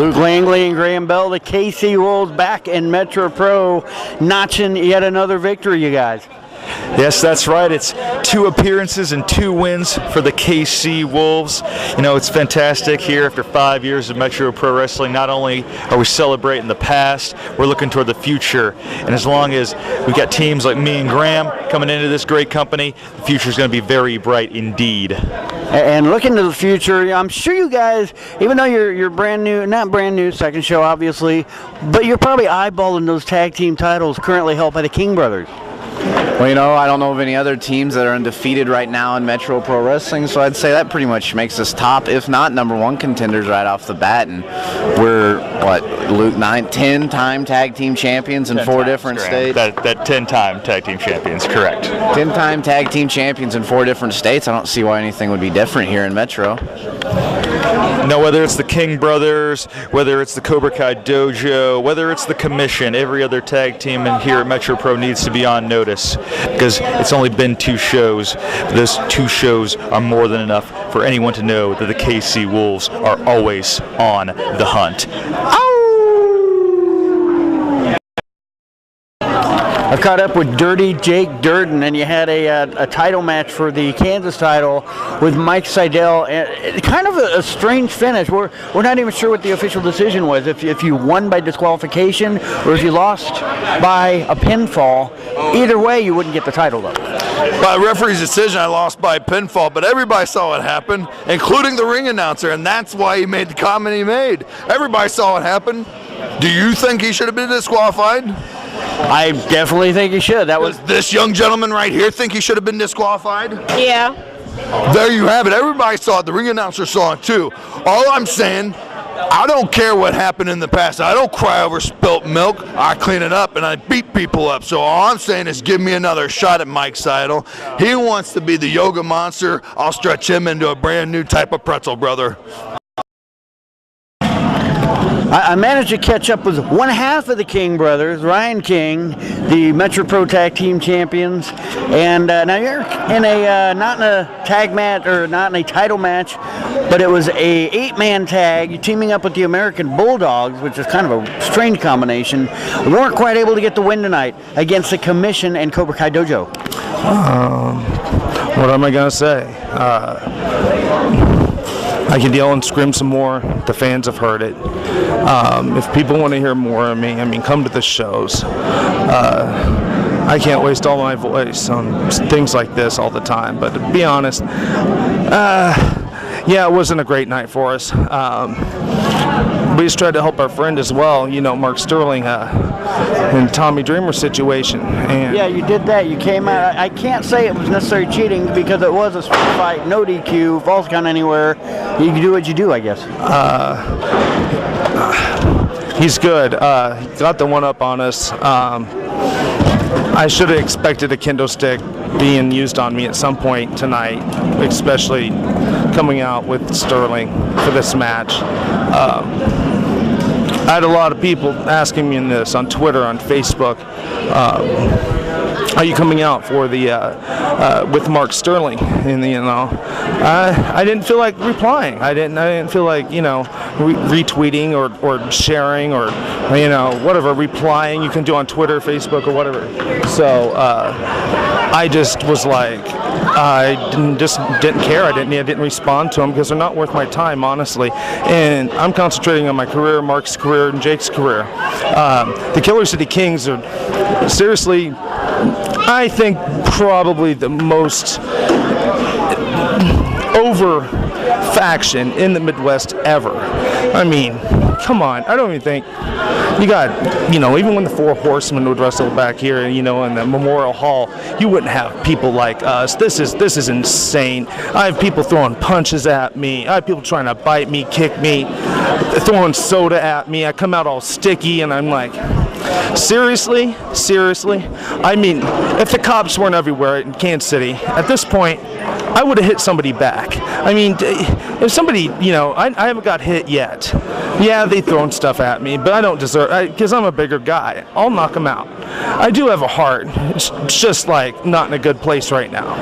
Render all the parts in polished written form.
Luke Langley and Graham Bell, the KC Wolves back in Metro Pro, notching yet another victory, you guys. Yes, that's right. It's 2 appearances and 2 wins for the KC Wolves. You know, it's fantastic here after 5 years of Metro Pro Wrestling. Not only are we celebrating the past, we're looking toward the future. And as long as we've got teams like me and Graham coming into this great company, the future is going to be very bright indeed. And looking to the future, I'm sure you guys, even though you're brand new, not brand new, second show obviously, but you're probably eyeballing those tag team titles currently held by the King brothers. Well, you know, I don't know of any other teams that are undefeated right now in Metro Pro Wrestling, so I'd say that pretty much makes us top, if not #1 contenders right off the bat. And we're, what, Luke, 10-time tag team champions in 4 different states? That 10-time tag team champions, correct. 10-time tag team champions in 4 different states. I don't see why anything would be different here in Metro. No, whether it's the King Brothers, whether it's the Cobra Kai Dojo, whether it's the Commission, every other tag team in here at Metro Pro needs to be on notice because it's only been 2 shows. Those 2 shows are more than enough for anyone to know that the KC Wolves are always on the hunt. I caught up with Dirty Jake Dirden, and you had a title match for the Kansas title with Mike Seidel. Kind of a strange finish. We're not even sure what the official decision was. If you won by disqualification or if you lost by a pinfall, either way you wouldn't get the title though. By referee's decision, I lost by pinfall, but everybody saw what happened, including the ring announcer, and that's why he made the comment he made. Everybody saw what happened. Do you think he should have been disqualified? I definitely think he should. Does this young gentleman right here think he should have been disqualified? Yeah. There you have it. Everybody saw it. The ring announcer saw it too. All I'm saying, I don't care what happened in the past. I don't cry over spilt milk. I clean it up and I beat people up. So all I'm saying is give me another shot at Mike Seidel. He wants to be the yoga monster. I'll stretch him into a brand new type of pretzel, brother. I managed to catch up with one half of the King brothers, Ryan King, the Metro Pro Tag Team Champions, and now you're in a not in a tag match or not in a title match, but it was a 8-man tag. You're teaming up with the American Bulldogs, which is kind of a strange combination. We weren't quite able to get the win tonight against the Commission and Cobra Kai Dojo. What am I gonna say? I can yell and scream some more. The fans have heard it. If people want to hear more of me, I mean, come to the shows. I can't waste all my voice on things like this all the time. But to be honest, yeah, it wasn't a great night for us. We just tried to help our friend as well, you know, Mark Sterling, in Tommy Dreamer's situation. And yeah, you did that. You came out. I can't say it was necessarily cheating because it was a street fight, no DQ, false count anywhere. You can do what you do, I guess. He's good. He got the one up on us. I should have expected a kendo stick being used on me at some point tonight, especially coming out with Sterling for this match. I had a lot of people asking me this on Twitter, on Facebook. Are you coming out for the with Mark Sterling? And you know, I didn't feel like replying. I didn't feel like, you know, retweeting or sharing or, you know, whatever, replying you can do on Twitter, Facebook, or whatever. So I just was like, I didn't care. I didn't respond to them because they're not worth my time, honestly. And I'm concentrating on my career, Mark's career, and Jake's career. The Killer City Kings are seriously, I think, probably the most over faction in the Midwest ever. I mean, come on. I don't even think you got, you know, even when the Four Horsemen would wrestle back here, you know, in the Memorial Hall, you wouldn't have people like us. This is insane. I have people throwing punches at me. I have people trying to bite me, kick me, throwing soda at me. I come out all sticky, and I'm like, seriously? I mean, if the cops weren't everywhere in Kansas City, at this point, I would have hit somebody back. I mean, if somebody, you know, I haven't got hit yet. Yeah, they throwing stuff at me, but I don't deserve it because I'm a bigger guy. I'll knock them out. I do have a heart. It's just like not in a good place right now.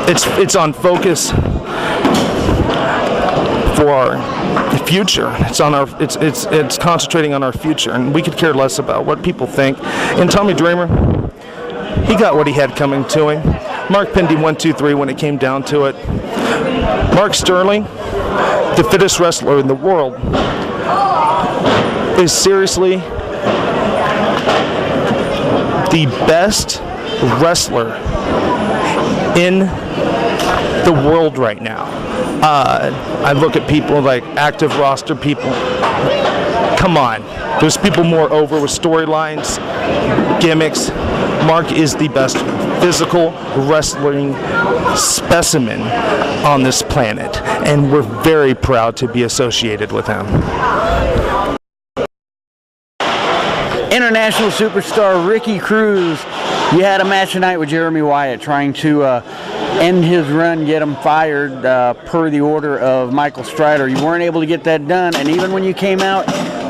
It's on focus for future. It's on our. It's concentrating on our future, and we could care less about what people think. And Tommy Dreamer, he got what he had coming to him. Mark pinned him 1, 2, 3 when it came down to it. Mark Sterling, the fittest wrestler in the world, is seriously the best wrestler in the world right now. I look at people like active roster people. Come on. There's people more over with storylines, gimmicks. Mark is the best physical wrestling specimen on this planet, and we're very proud to be associated with him. International superstar Ricky Cruz, you had a match tonight with Jeremy Wyatt trying to end his run, get him fired per the order of Michael Strider. You weren't able to get that done, and even when you came out,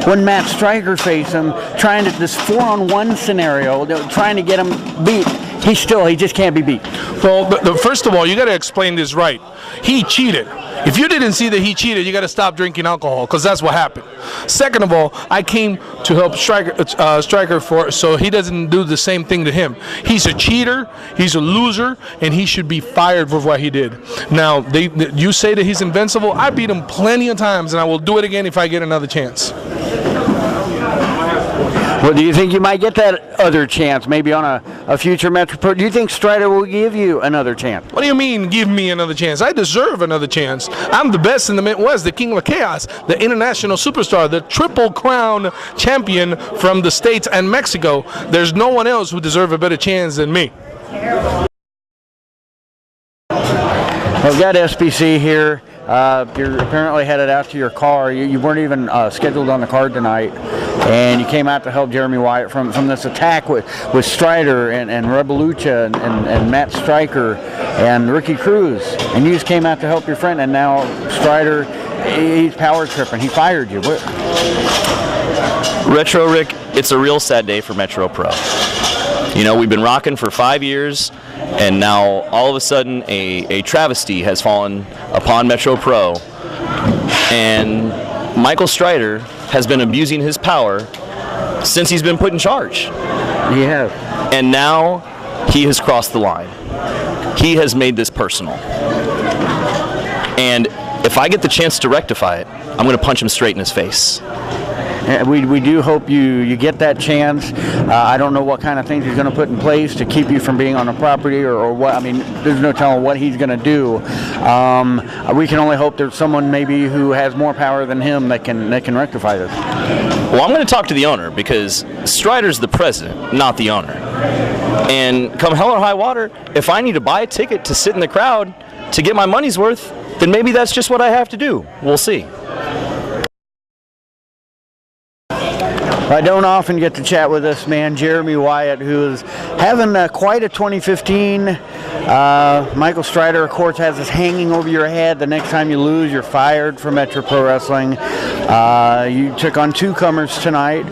when Matt Striker faced him, trying to this 4-on-1 scenario, trying to get him beat, he just can't be beat. Well, first of all, you got to explain this right. He cheated. If you didn't see that he cheated, you got to stop drinking alcohol, because that's what happened. Second of all, I came to help Striker so he doesn't do the same thing to him. He's a cheater, he's a loser, and he should be fired for what he did. Now, you say that he's invincible. I beat him plenty of times, and I will do it again if I get another chance. Well, do you think you might get that other chance, maybe on a future Metro Pro? Do you think Strider will give you another chance? What do you mean, give me another chance? I deserve another chance. I'm the best in the Midwest, the King of Chaos, the international superstar, the Triple Crown champion from the States and Mexico. There's no one else who deserves a better chance than me. Well, we've got SBC here. You're apparently headed out to your car. You weren't even scheduled on the card tonight, and you came out to help Jeremy Wyatt from this attack with Strider and Rebelucha and Matt Striker and Ricky Cruz, and you just came out to help your friend, and now Strider, he's power tripping. He fired you. Retro Rick, it's a real sad day for Metro Pro. You know, we've been rocking for 5 years, and now all of a sudden a travesty has fallen upon Metro Pro, and Michael Strider has been abusing his power since he's been put in charge. He has. And now he has crossed the line. He has made this personal. And if I get the chance to rectify it, I'm going to punch him straight in his face. We do hope you get that chance. I don't know what kind of things he's going to put in place to keep you from being on the property or what. I mean, there's no telling what he's going to do. We can only hope there's someone maybe who has more power than him that can rectify this. Well, I'm going to talk to the owner, because Strider's the president, not the owner. And come hell or high water, if I need to buy a ticket to sit in the crowd to get my money's worth, then maybe that's just what I have to do. We'll see. I don't often get to chat with this man, Jeremy Wyatt, who is having quite a 2015. Michael Strider, of course, has this hanging over your head. The next time you lose, you're fired from Metro Pro Wrestling. You took on two comers tonight.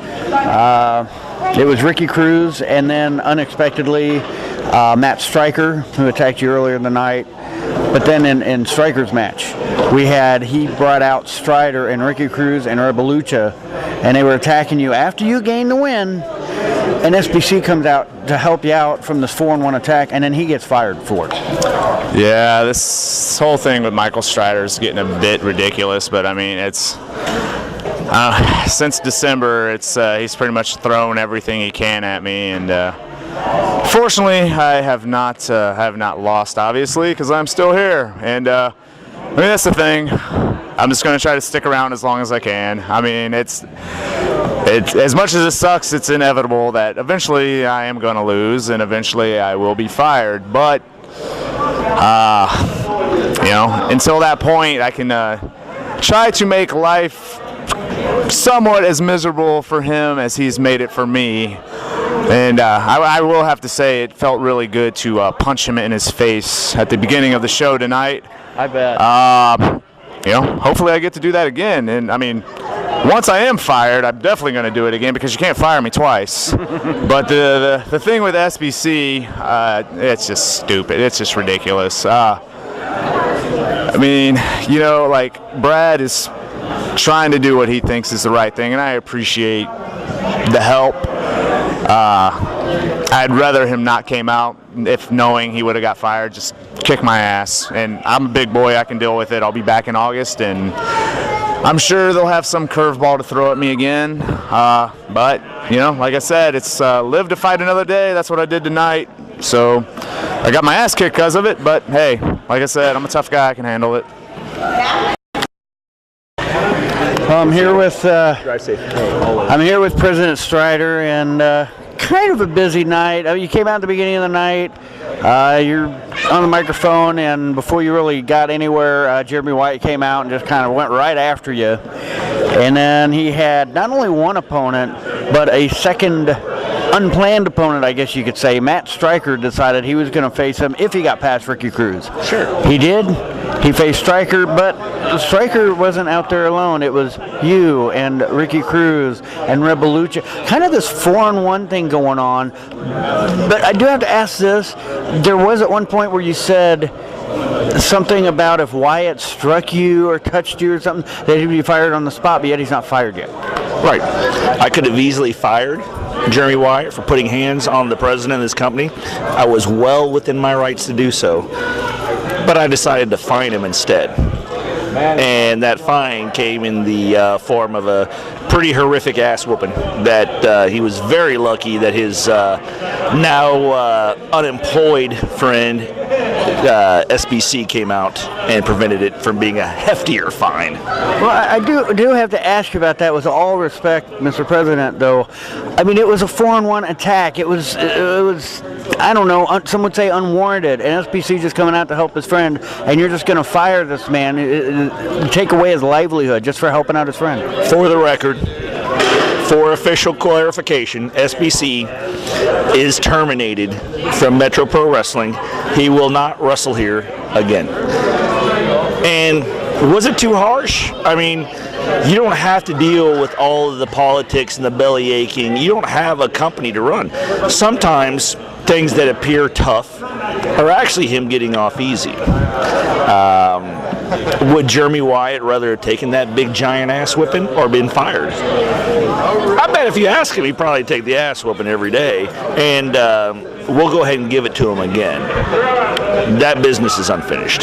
It was Ricky Cruz, and then unexpectedly Matt Striker, who attacked you earlier in the night. But then in Striker's match, he brought out Strider and Ricky Cruz and Rebelucha, and they were attacking you after you gained the win, and SBC comes out to help you out from this 4-on-1 attack, and then he gets fired for it. Yeah, this whole thing with Michael Strider is getting a bit ridiculous, but I mean, it's since December, he's pretty much thrown everything he can at me, and fortunately, I have not lost, obviously, because I'm still here, and I mean, that's the thing. I'm just going to try to stick around as long as I can. I mean, it's as much as it sucks, it's inevitable that eventually I am going to lose, and eventually I will be fired. But you know, until that point, I can try to make life somewhat as miserable for him as he's made it for me. And I will have to say, it felt really good to punch him in his face at the beginning of the show tonight. I bet. You know, hopefully I get to do that again. And I mean, once I am fired, I'm definitely going to do it again, because you can't fire me twice. But the thing with SBC, it's just stupid. It's just ridiculous. I mean, you know, like Brad is trying to do what he thinks is the right thing, and I appreciate the help. I'd rather him not came out if knowing he would have got fired, just kick my ass. And I'm a big boy, I can deal with it. I'll be back in August, and I'm sure they'll have some curveball to throw at me again. But, you know, like I said, it's live to fight another day. That's what I did tonight. So I got my ass kicked because of it, but hey, like I said, I'm a tough guy, I can handle it. I'm here with President Strider, and kind of a busy night. You came out at the beginning of the night. You're on the microphone, and before you really got anywhere, Jeremy Wyatt came out and just kind of went right after you. And then he had not only one opponent, but a second unplanned opponent, I guess you could say. Matt Stryker decided he was going to face him if he got past Ricky Cruz. Sure. He did. He faced Stryker, but Stryker wasn't out there alone. It was you and Ricky Cruz and Rebelucci. Kind of this 4-on-1 thing going on. But I do have to ask this. There was at one point where you said something about if Wyatt struck you or touched you or something, that he'd be fired on the spot, but yet he's not fired yet. Right. I could have easily fired Jeremy Wyatt for putting hands on the president of this company. I was well within my rights to do so, but I decided to fine him instead. And that fine came in the form of a pretty horrific ass whooping that he was very lucky that his now unemployed friend SBC came out and prevented it from being a heftier fine. Well, I do have to ask you about that. With all respect, Mr. President, though, I mean, it was a 4-on-1 attack. It was I don't know, some would say unwarranted, and SBC just coming out to help his friend, and you're just going to fire this man, take away his livelihood just for helping out his friend. For the record, for official clarification, SBC is terminated from Metro Pro Wrestling. He will not wrestle here again. And was it too harsh? I mean, you don't have to deal with all of the politics and the belly aching. You don't have a company to run. Sometimes things that appear tough are actually him getting off easy. Would Jeremy Wyatt rather have taken that big giant ass whipping or been fired? I bet if you ask him, he'd probably take the ass whooping every day, and we'll go ahead and give it to him again. That business is unfinished.